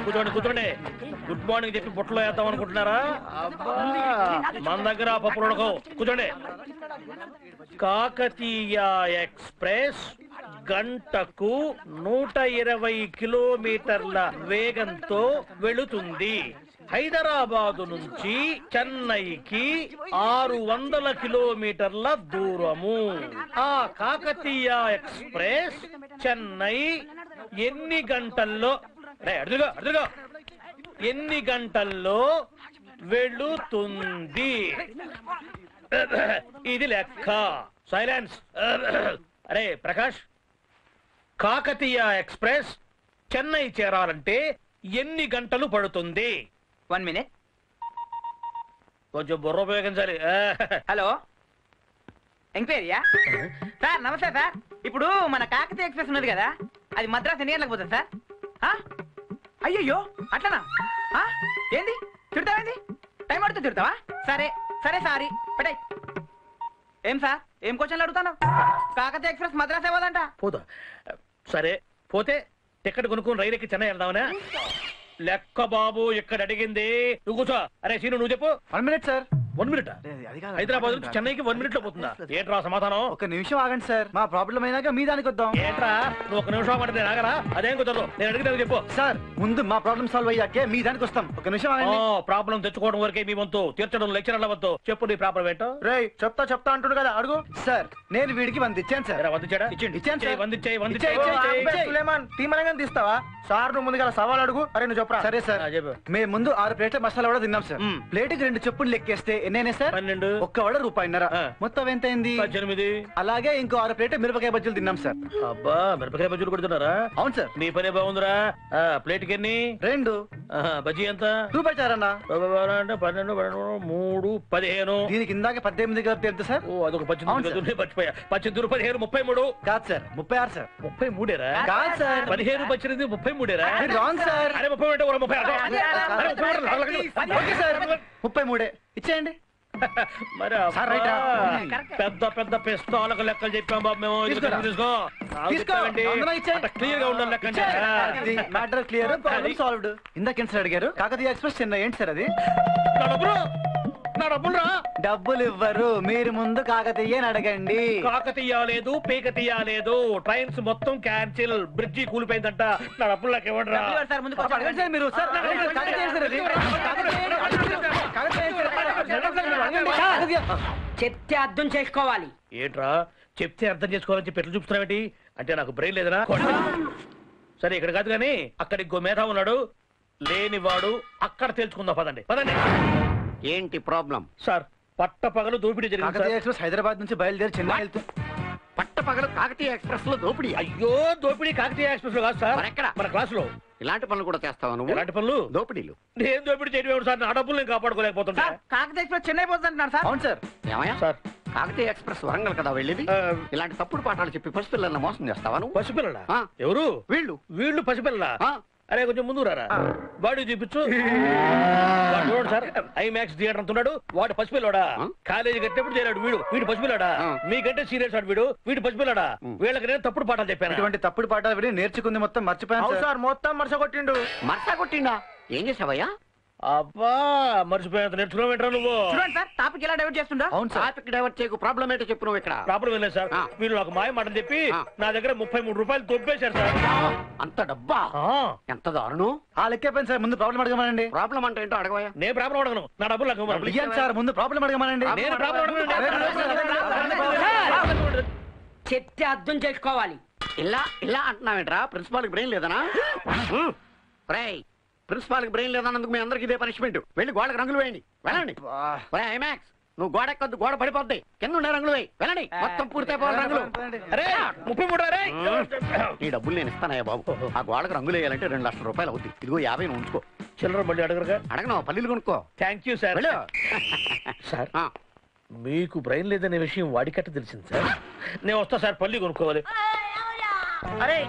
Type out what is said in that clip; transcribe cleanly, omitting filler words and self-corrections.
కూర్చోండి కూర్చోండి. Good morning చెప్పి బుట్టలో వేద్దాం అనుకుంటున్నారా? మన దగ్గర పప్పులు ఉడకవు. కూర్చోండి. కాకతీయ ఎక్స్ప్రెస్ గంటకు 120 కిలోమీటర్ల వేగంతో వెళుతుంది. హైదరాబాదు నుంచి చెన్నైకి 600 కిలోమీటర్ల దూరము. ఆ కాకతీయ ఎక్స్ప్రెస్ చెన్నై ఎన్ని గంటల్లో ఎన్ని గంటల్లో వెళుతుంది? ఇది లెక్క. సైలెన్స్. అరే ప్రకాష్, కాకతీయ ఎక్స్ప్రెస్ చెన్నై చేరాలంటే ఎన్ని గంటలు పడుతుంది? 1 minute. కొంచెం బుర్ర ఉపయోగించాలి. హలో, ఎంక్వైరీయా? సార్ నమస్తే సార్. ఇప్పుడు మన కాకతీయ ఎక్స్ప్రెస్ ఉన్నది కదా, అది మద్రాసు ఎన్ని గంటలకు పోతుంది సార్? అయ్యయ్యో అట్లనా? ఏంది తిడతావేంది? టైం పడుతుంది తిడతావా? సరే సరే సారీ పెట్టాయి. ఏం సార్ ఏం క్వశ్చన్లు అడుగుతాను? కాకతీయ ఎక్స్ప్రెస్ మద్రాసు ఏమోదంట. పోదా? సరే పోతే టికెట్ కొనుక్కొని రైలు ఎక్కి చెన్నై వెళ్దామనా? లెక్క బాబు, ఇక్కడ అడిగింది. నువ్వు కూర్చో. అరే సీను నువ్వు చెప్పు. 1 minute సార్. 1 minute? హైదరాబాద్ నుంచి చెన్నైకి 1 minute లో పోతుందా? ఏంట్రా సమాధానం? ఒక నిమిషం ఆగండి సార్, మా ప్రాబ్లం అయినాక మీ దానికి వద్దాం. ఏంట్రా నువ్వు ఒక నిమిషం అంటే నేను ఆగరా? అదేం కుదరదు. నేను అడిగితే చెప్పు. సార్ ముందు మా ప్రాబ్లం సాల్వ్ అయ్యాకే మీ దానికి వస్తాం. ఒక నిమిషం ఆగండి. ప్రాబ్లం తెచ్చుకోవడం వరకే మీ వంతు, తీర్చడం లెక్చరర్ల వంతు. చెప్పు నీ ప్రాబ్లం ఏంటో. రేయ్ చెప్తా అంటుడు కదా, అడుగు. సార్ నేను వీడికి 100 ఇచ్చాను సార్. 100 ఇచ్చాడా? ఇచ్చాను సార్. 100 సులేమాన్ తీమనగా తీస్తావా సార్? నువ్వు ముందుగా సవాల్ అడుగు. అరే నువ్వు చెప్పరా? సరే సార్. మేము ముందు 6 ప్లేట్ల మసాలా వడ తిన్నాం సార్. ప్లేట్కి 2 చెప్పులు లెక్కేస్తే ఎన్నైనా సార్? 12. ఒక్క వడ రూపాయిన్నర. మొత్తం ఎంత అయింది? 18. అలాగే ఇంకో 6 ప్లేట్ మిరపకాయ బజ్జీలు తిన్నాం సార్. అబ్బా, మిరపకాయ బజ్జీలు కొడుతున్నారా? అవును సార్. నీ పనే బాగుందిరా. ప్లేట్కి ఎన్ని? 2. బజ్జీ ఎంత? రూపాయి చారన్నా. అంటే 12, 12, 3, 15. దీనికి ఇందాక 18 కలిపి ఎంత సార్? ఓ అదొక 18 మర్చిపోయా. 18, 15, 33. కాదు సార్, 36 సార్. 33 కాదు సార్. 15, 18, 33. Wrong sir. అరే 30 అంటే 33 ఇచ్చేయండి. మరి పెద్ద పెద్ద పిస్తాలకు లెక్కలు చెప్పాం బాబు మేము. క్లియర్ గా ఉండాలి లెక్క. Matter clear, problem solved. ఇందాక సార్ అడిగారు కాకతీయ ఎక్స్ప్రెస్ చెన్నై ఏంటి సార్ అది? నా డబ్బులు రా. డబ్బులు ఇవ్వరు, మీరు ముందు కాకతీయ అడగండి. కాకతీయ లేదు, పీకతీయ లేదు. ట్రైన్స్ మొత్తం క్యాన్సిల్. బ్రిడ్జి కూలిపోయిందంట. నా డబ్బులు నాకు ఇవ్వండి రా. మీరు చెప్తే అర్థం చేసుకోవాలి. ఏంట్రా చెప్తే అర్థం చేసుకోవాలని చెప్పి ఎట్లా చూపుతున్నావేంటి? అంటే నాకు బ్రెయిన్ లేదనా? సరే ఇక్కడ కాదు కానీ అక్కడ ఇంకో మేధా ఉన్నాడు, లేనివాడు. అక్కడ తెలుసుకుందాం. పదండి పదండి. ఏంటి ప్రాబ్లం? సార్ పట్ట పగలు దోపిడీ జరిగింది. కాకతీయ ఎక్స్ప్రెస్ హైదరాబాద్ నుంచి బయలుదేరి చెన్నై వెళ్తూ పట్ట పగలు కాకతీయ ఎక్స్ప్రెస్ లో దోపిడీ? అయ్యో, దోపిడీ కాకతీయ ఎక్స్ప్రెస్ లో కాదు సార్, మన క్లాస్ లో. ఇలాంటి పనులు కూడా చేస్తావా నువ్వు? ఇలాంటి పనులు? దోపిడీలు? నేను దోపిడీ చేయడం సార్, నా డబ్బులు నేను కాపాడుకోలేకపోతున్నా. కాకతీయ ఎక్స్ప్రెస్ చెన్నై పోతుంటున్నారు సార్. అవును సార్. ఏమయ్యా సార్, కాకతీయ ఎక్స్ప్రెస్ వరంగల్ కదా వెళ్ళేది? ఇలాంటి తప్పుడు పాఠాలు చెప్పి పసిపిల్లలను మోసం చేస్తావా నువ్వు? పసిపిల్లలా? ఎవరు వీళ్ళు? వీళ్ళు పసిపిల్లలా? అరే కొంచెం ముందు రారా, వాడు చూపించు. చూడండి సార్, ఐమాక్స్ థియేటర్ అంటున్నాడు. వాడు పసిపిల్లడా? కాలేజీ కట్టినప్పుడు చేరాడు వీడు. వీడు పసిపిల్లడా? మీకంటే సీరియస్ ఆడు వీడు. వీడు పసిపిల్లడా? వీళ్ళకి నేను తప్పుడు పాఠాలు చెప్పాను. ఇటువంటి తప్పుడు పాఠాలు విని నేర్చుకుంది మొత్తం మర్చిపోయాను సార్. మొత్తం మరస కొట్టిండు. మరస కొట్టిండా? ఏం చేసావయ్యా? అబ్బా, మర్చిపోయాను. నేర్చుకున్నావు ఏంట్రా నువ్వు? చూడండి సార్, టాపిక్ ఎలా డైవర్ట్ చేస్తుండో. అవును సార్. టాపిక్ డైవర్ట్ చేయకు. ప్రాబ్లం ఏంటో చెప్పు నువ్వు. ఇక్కడ ప్రాబ్లం ఏం లేదు సార్, వీళ్ళు నాకు మాయ మాటలు చెప్పి నా దగ్గర 33 రూపాయలు దొబ్బేశారు సార్. అంత డబ్బా? ఎంత దారుణం. లెక్కపోయింది సార్. ముందు ప్రాబ్లం అడగమనండి. ప్రాబ్లం అంటే ఏంటో అడగవా? నేను ప్రాబ్లం అడగను, నా డబ్బులు నాకు ఇయ్యండి సార్. ముందు ప్రాబ్లం అడగమనండి. నేను ప్రాబ్లం అడగను. చెప్తే అర్థం చేసుకోవాలి. ఇలా ఇలా అంటున్నావేంట్రా? ప్రిన్సిపాల్ కి బ్రెయిన్ లేదనా? ప్రిన్సిపాల్ కి బ్రెయిన్ లేదన్నందుకు మీ అందరికి ఇదే పనిష్మెంట్. వెళ్ళి గోడకు రంగులు వేయండి. వెళ్ళండి. ఐమాక్స్, నువ్వు గోడ ఎక్కొద్దు, గోడ పడిపోద్ది. కింద ఉండే రంగులు వేయి. వెళ్ళండి, మొత్తం పూర్తయిపోవాలి రంగులు. 33. ఈ డబ్బులు నేను ఇస్తానయ్యా బాబు. ఆ గోడకు రంగులు వేయాలంటే 2 లక్షల రూపాయలు అవుతుంది. ఇదిగో 50 నువ్వు ఉంచుకో. చిల్లర మళ్ళీ అడగరుగా? అడగను, పల్లీలు కొనుక్కో. Thank you sir. సార్, మీకు బ్రెయిన్ లేదనే విషయం వాడికట్ట తెలిసింది సార్. నేను వస్తా సార్, పల్లి కొనుక్కోవాలి. అరే